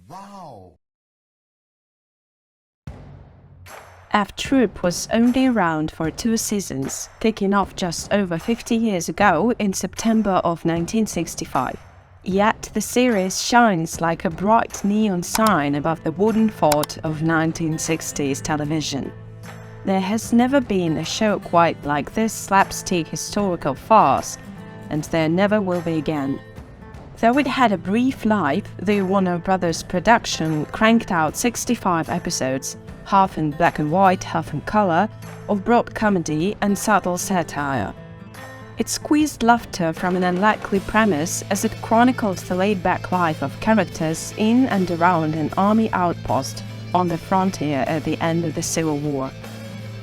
Wow! F Troop was only around for 2 seasons, kicking off just over 50 years ago in September of 1965. Yet the series shines like a bright neon sign above the wooden fort of 1960s television. There has never been a show quite like this slapstick historical farce, and there never will be again. Though it had a brief life, the Warner Brothers production cranked out 65 episodes, half in black and white, half in color, of broad comedy and subtle satire. It squeezed laughter from an unlikely premise as it chronicled the laid-back life of characters in and around an army outpost on the frontier at the end of the Civil War.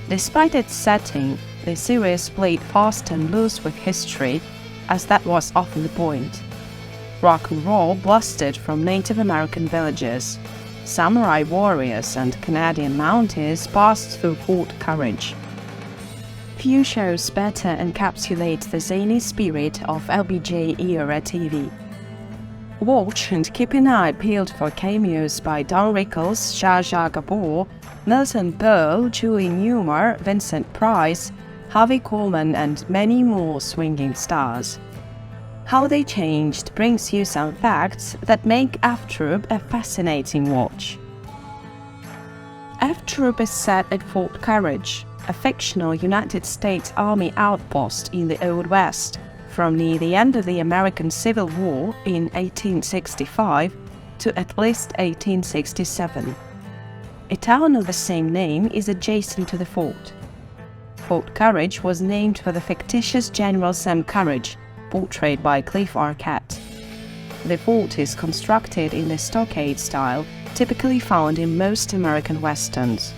Despite its setting, the series played fast and loose with history, as that was often the point. Rock and roll blustered from Native American villages. Samurai warriors and Canadian Mounties passed through Fort Courage. Few shows better encapsulate the zany spirit of LBJ-era TV. Watch and keep an eye peeled for cameos by Don Rickles, Zsa Zsa Gabor, Milton Berle, Julie Newmar, Vincent Price, Harvey Korman, and many more swinging stars. How they changed brings you some facts that make F Troop a fascinating watch. F Troop is set at Fort Courage, a fictional United States Army outpost in the Old West, from near the end of the American Civil War in 1865 to at least 1867. A town of the same name is adjacent to the fort. Fort Courage was named for the fictitious General Sam Courage, portrayed by Cliff Arquette. The fort is constructed in the stockade style typically found in most American westerns.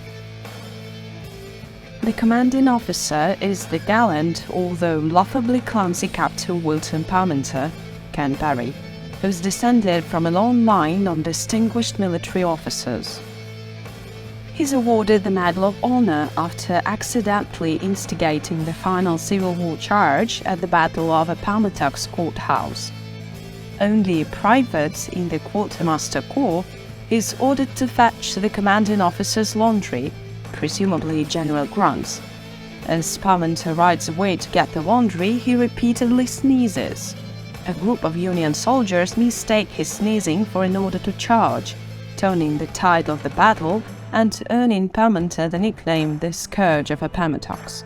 The commanding officer is the gallant, although laughably clumsy Captain Wilton Parmenter, Ken Barry, who's descended from a long line of distinguished military officers. He's awarded the Medal of Honor after accidentally instigating the final Civil War charge at the Battle of Appomattox Courthouse. Only a private in the Quartermaster Corps is ordered to fetch the commanding officer's laundry, presumably General Grant's. As Parmenter rides away to get the laundry, he repeatedly sneezes. A group of Union soldiers mistake his sneezing for an order to charge, turning the tide of the battle and earning Parmenter the nickname the Scourge of Appomattox.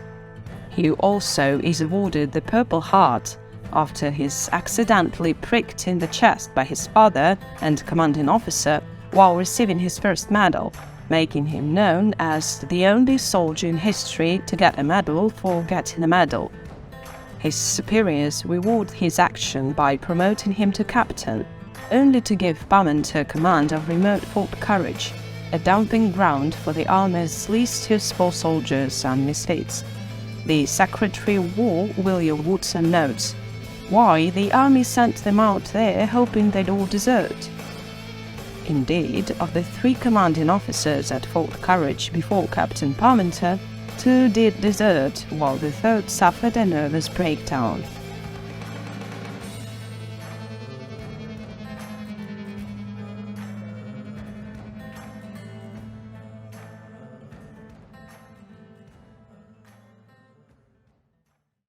He also is awarded the Purple Heart after he's accidentally pricked in the chest by his father and commanding officer while receiving his first medal, making him known as the only soldier in history to get a medal for getting a medal. His superiors reward his action by promoting him to captain, only to give Parmenter command of remote Fort Courage, a dumping ground for the Army's least useful soldiers and misfits. The Secretary of War, William Woodson, notes, "Why, the Army sent them out there hoping they'd all desert." Indeed, of the 3 commanding officers at Fort Courage before Captain Parmenter, 2 did desert, while the 3rd suffered a nervous breakdown.